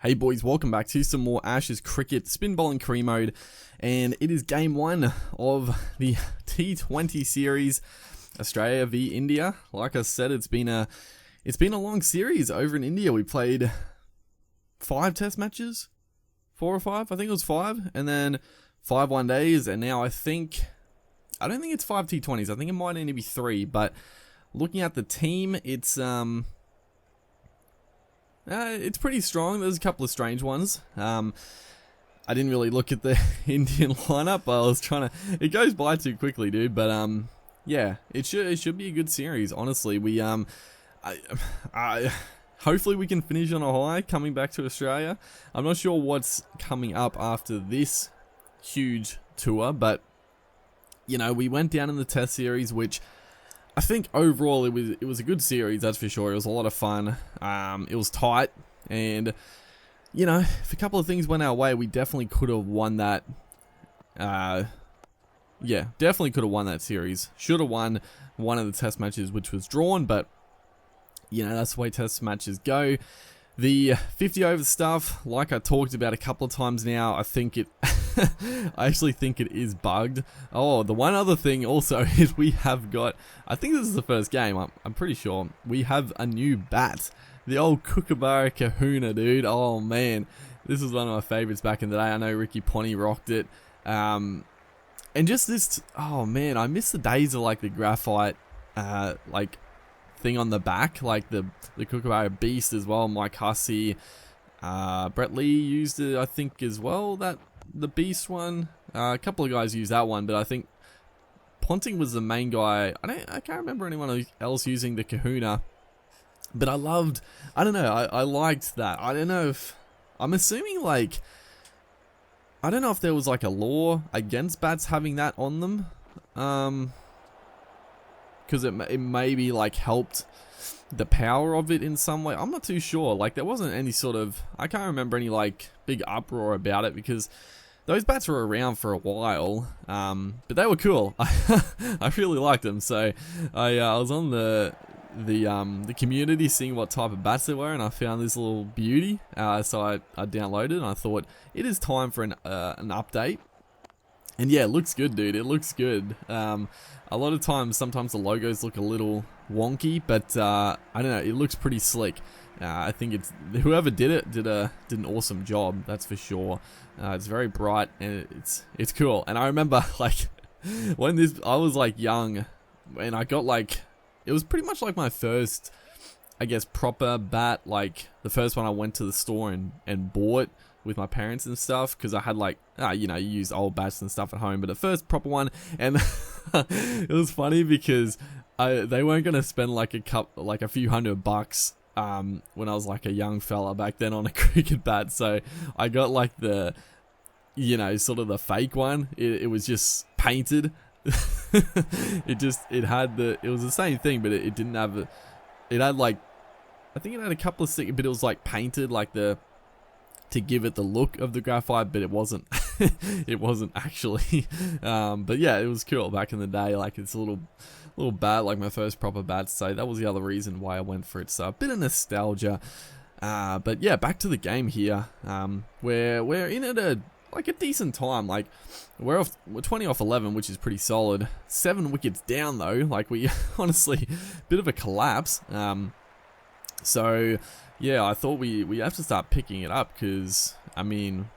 Hey boys, welcome back to some more Ashes Cricket Spin Bowling Career Mode, and it is game one of the T20 series, Australia v India. Like I said, it's been a long series over in India. We played 5 test matches, 4 or 5, I think it was 5, and then 5 one-days, and now I don't think it's 5 T20s, I think it might only be 3, but looking at the team, it's pretty strong. There's a couple of strange ones. I didn't really look at the Indian lineup. I was it goes by too quickly, dude. But yeah, it should be a good series. Honestly, hopefully we can finish on a high coming back to Australia. I'm not sure what's coming up after this huge tour, but you know, we went down in the Test series, which I think overall it was a good series, that's for sure. It was a lot of fun. It was tight, and you know, if a couple of things went our way, we definitely could have won that. Yeah, definitely could have won that series. Should have won one of the test matches, which was drawn, but you know, that's the way test matches go. The 50 over stuff, like I talked about a couple of times now, I think it I actually think it is bugged. Oh, the one other thing also is we have got, I think this is the first game, I'm pretty sure, we have a new bat. The old Kookaburra Kahuna, dude. Oh man, this was one of my favorites back in the day. I know Ricky Ponty rocked it. And just this, oh man, I miss the days of like the graphite, like thing on the back, like the Kookaburra Beast as well. Mike Hussey, Brett Lee used it, I think, as well. The Beast one, a couple of guys used that one, but I think Ponting was the main guy. I can't remember anyone else using the Kahuna, but I liked that. I don't know if, I'm assuming like, I don't know if there was like a law against bats having that on them, because it maybe like helped the power of it in some way. I'm not too sure. Like, there wasn't any sort of, I can't remember any like big uproar about it, because those bats were around for a while, but they were cool. I really liked them. So I was on the community seeing what type of bats there were, and I found this little beauty. So I downloaded, and I thought it is time for an update. And yeah, it looks good, dude. It looks good. A lot of times, sometimes the logos look a little wonky, but I don't know. It looks pretty slick. I think whoever did it did an awesome job. That's for sure. It's very bright, and it's cool. And I remember like when I was like young, and I got like, it was pretty much like my first, I guess, proper bat. Like the first one I went to the store and bought with my parents and stuff, because I had like, you know, you use old bats and stuff at home, but the first proper one, and it was funny because they weren't gonna spend like a few $100 when I was like a young fella back then on a cricket bat, so I got like the, you know, sort of the fake one. It was just painted. it was the same thing, but it didn't have it had like, I think it had a couple of stickers, but it was like painted like to give it the look of the graphite, but it wasn't. It wasn't actually. But yeah, it was cool back in the day. Like, it's a little bat, like my first proper bat. So that was the other reason why I went for it. So a bit of nostalgia. But yeah, back to the game here. We're in at a decent time. Like, we're 20 off 11, which is pretty solid. 7 wickets down though. Like, we honestly, bit of a collapse. So yeah, I thought we have to start picking it up, because I mean,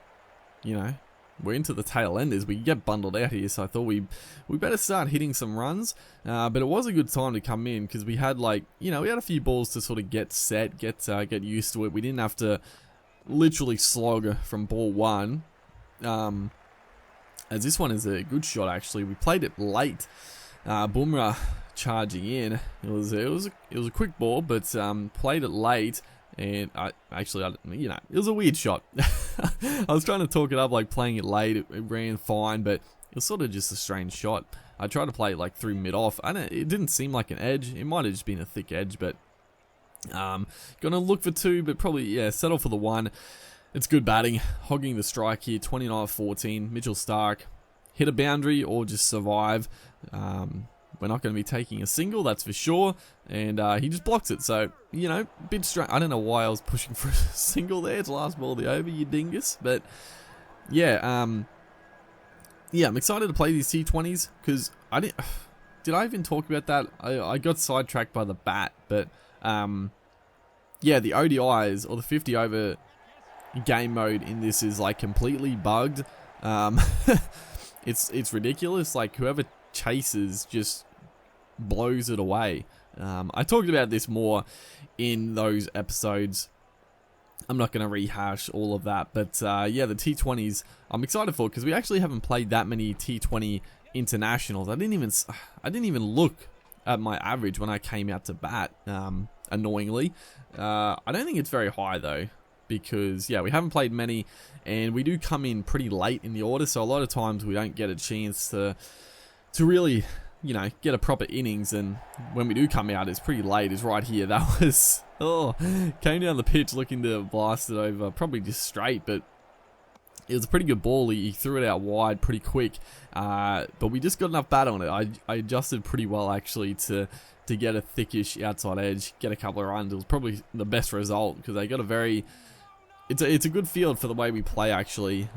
you know, we're into the tail enders. We get bundled out here, so I thought we better start hitting some runs. But it was a good time to come in, because we had like, you know, we had a few balls to sort of get set, get used to it. We didn't have to literally slog from ball 1. As this one is a good shot actually. We played it late. Bumrah charging in. It was a quick ball, but played it late. And you know, it was a weird shot. I was trying to talk it up like playing it late. It ran fine, but it was sort of just a strange shot. I tried to play it like through mid-off. It didn't seem like an edge. It might have just been a thick edge, but gonna look for 2, but probably, yeah, settle for the 1. It's good batting. Hogging the strike here, 29-14. Mitchell Starc, hit a boundary or just survive. When we're not going to be taking a single, that's for sure. And he just blocks it. So, you know, a bit strange. I don't know why I was pushing for a single there. It's the last ball of the over, you dingus. But, yeah, yeah, I'm excited to play these T20s because I didn't... Did I even talk about that? I got sidetracked by the bat. But, yeah, the ODIs or the 50 over game mode in this is like completely bugged. It's ridiculous. Like whoever chases just blows it away. I talked about this more in those episodes. I'm not going to rehash all of that, but yeah, the T20s I'm excited for because we actually haven't played that many T20 internationals. I didn't even look at my average when I came out to bat. Annoyingly, I don't think it's very high though, because yeah, we haven't played many, and we do come in pretty late in the order, so a lot of times we don't get a chance to really, you know, get a proper innings. And when we do come out, it's pretty late. It's right here. That was came down the pitch looking to blast it over, probably just straight, but it was a pretty good ball. He threw it out wide pretty quick, but we just got enough bat on it. I adjusted pretty well actually to get a thickish outside edge, get a couple of runs. It was probably the best result because they got a very... It's a good field for the way we play actually.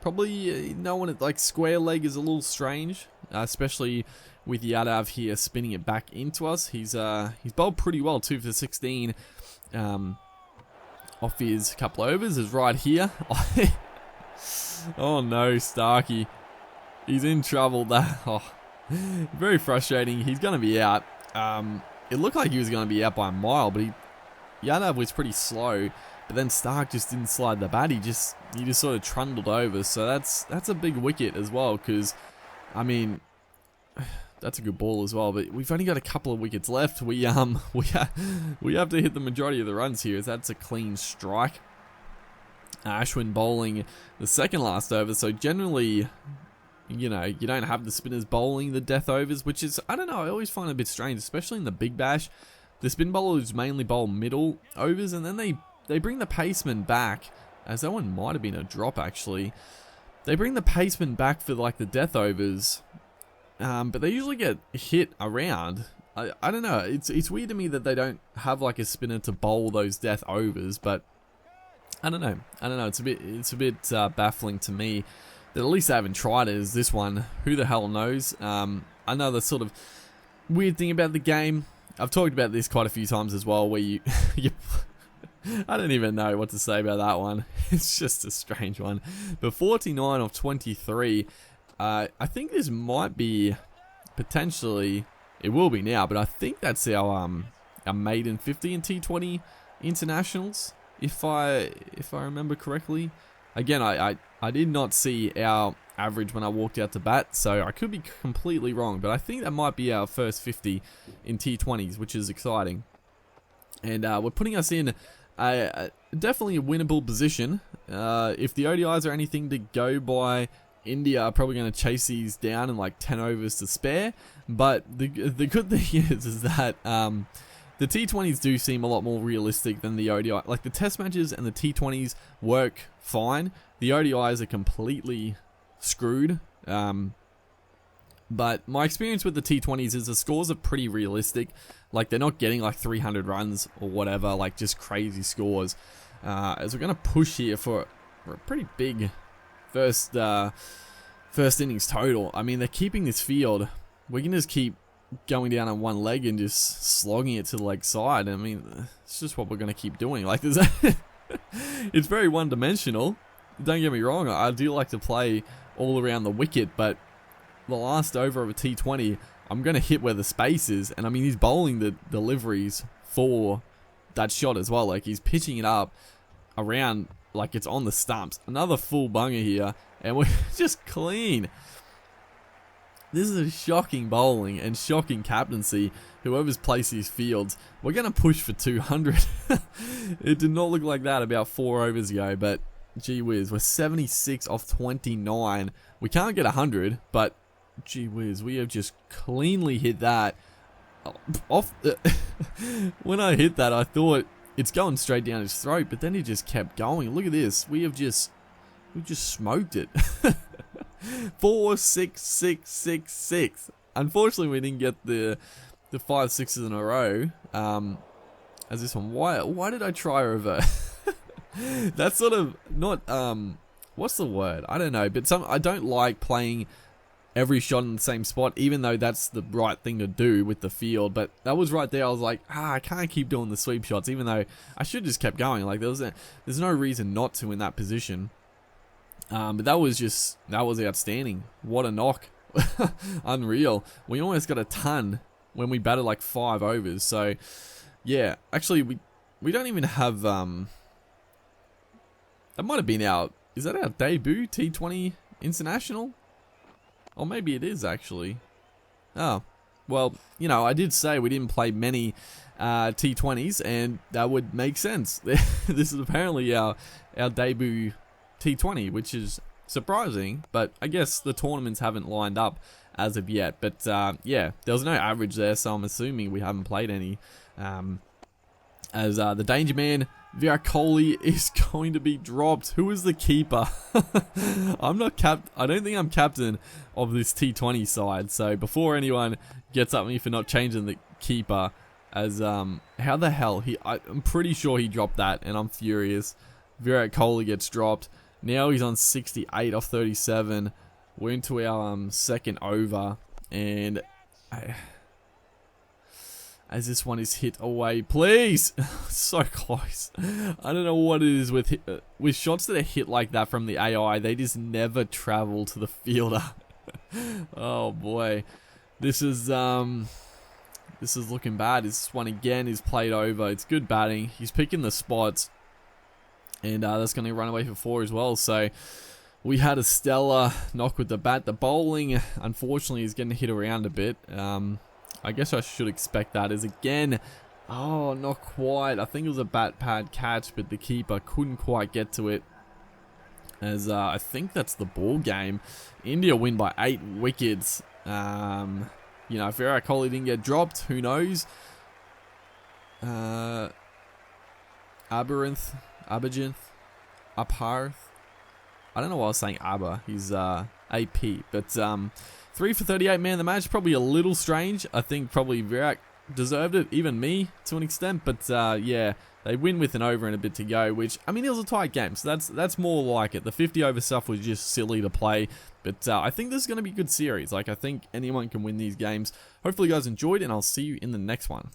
Probably no one like square leg is a little strange, especially with Yadav here spinning it back into us. He's bowled pretty well, 2 for 16 off his couple overs. Is right here. Oh no, Starkey, he's in trouble. Very frustrating. He's going to be out. It looked like he was going to be out by a mile, but Yadav was pretty slow. But then Stark just didn't slide the bat. He just sort of trundled over. So that's a big wicket as well. Because I mean, that's a good ball as well. But we've only got a couple of wickets left. We have to hit the majority of the runs here. That's a clean strike. Ashwin bowling the second last over. So generally, you know, you don't have the spinners bowling the death overs, which is, I don't know, I always find it a bit strange, especially in the Big Bash. The spin bowlers mainly bowl middle overs, and then they bring the paceman back, as that one might have been a drop actually. They bring the paceman back for like the death overs, but they usually get hit around. I don't know, it's weird to me that they don't have like a spinner to bowl those death overs, but I don't know, it's a bit baffling to me that at least they haven't tried it as this one. Who the hell knows? Another sort of weird thing about the game, I've talked about this quite a few times as well, where you I don't even know what to say about that one. It's just a strange one. But 49 of 23, I think this might be potentially, it will be now, but I think that's our maiden 50 in T20 internationals, if I remember correctly. Again, I did not see our average when I walked out to bat, so I could be completely wrong, but I think that might be our first 50 in T20s, which is exciting. And we're putting us in definitely a winnable position. If the ODIs are anything to go by, India are probably going to chase these down in like 10 overs to spare. But the good thing is that the T20s do seem a lot more realistic than the ODI. Like the test matches and the T20s work fine. The ODIs are completely screwed. But my experience with the T20s is the scores are pretty realistic. Like they're not getting like 300 runs or whatever, like just crazy scores. As we're going to push here for a pretty big first innings total. I mean, they're keeping this field. We can just keep going down on one leg and just slogging it to the leg side. I mean, it's just what we're going to keep doing. Like there's it's very one-dimensional. Don't get me wrong, I do like to play all around the wicket, but the last over of a T20, I'm going to hit where the space is. And I mean, he's bowling the deliveries for that shot as well. Like he's pitching it up around like it's on the stumps. Another full bunger here, and we're just clean. This is a shocking bowling and shocking captaincy. Whoever's placed these fields, we're going to push for 200. It did not look like that about 4 overs ago, but gee whiz, we're 76 off 29. We can't get 100, but gee whiz, we have just cleanly hit that off. When I hit that, I thought it's going straight down his throat, but then he just kept going. Look at this. We just smoked it. 4, 6, 6, 6, 6. Unfortunately, we didn't get the 5-6s in a row. As this one, why did I try revert? That's sort of not what's the word? I don't know, but I don't like playing every shot in the same spot, even though that's the right thing to do with the field. But that was right there. I was like, I can't keep doing the sweep shots, even though I should just kept going. Like there's no reason not to in that position. But that was outstanding. What a knock. Unreal. We almost got a ton when we batted like 5 overs. So yeah, actually we don't even have that might have been is that our debut T20 International? Or maybe it is actually. Oh, well, you know, I did say we didn't play many T20s, and that would make sense. This is apparently our debut T20, which is surprising, but I guess the tournaments haven't lined up as of yet. But yeah, there was no average there, so I'm assuming we haven't played any. As the danger man, Virat Kohli, is going to be dropped. Who is the keeper? I don't think I'm captain of this T20 side. So before anyone gets at me for not changing the keeper, as how the hell I'm pretty sure he dropped that, and I'm furious. Virat Kohli gets dropped. Now he's on 68 off 37. We're into our second over, and as this one is hit away, please. So close. I don't know what it is with shots that are hit like that from the AI. They just never travel to the fielder. Oh boy, this is looking bad. This one again is played over. It's good batting. He's picking the spots, and that's going to run away for 4 as well. So we had a stellar knock with the bat. The bowling, unfortunately, is getting hit around a bit. I guess I should expect that. As again, oh, not quite. I think it was a bat pad catch, but the keeper couldn't quite get to it. As I think that's the ball game. India win by 8 wickets. You know, if Virat Kohli didn't get dropped, who knows? Abhijit, Aparth. I don't know why I was saying Abba. He's AP, but 3 for 38 man of the match. Probably a little strange. I think probably Virat deserved it, even me to an extent. But yeah, they win with an over and a bit to go. Which, I mean, it was a tight game, so that's more like it. The 50 over stuff was just silly to play. But I think this is going to be a good series. Like, I think anyone can win these games. Hopefully you guys enjoyed, and I'll see you in the next one.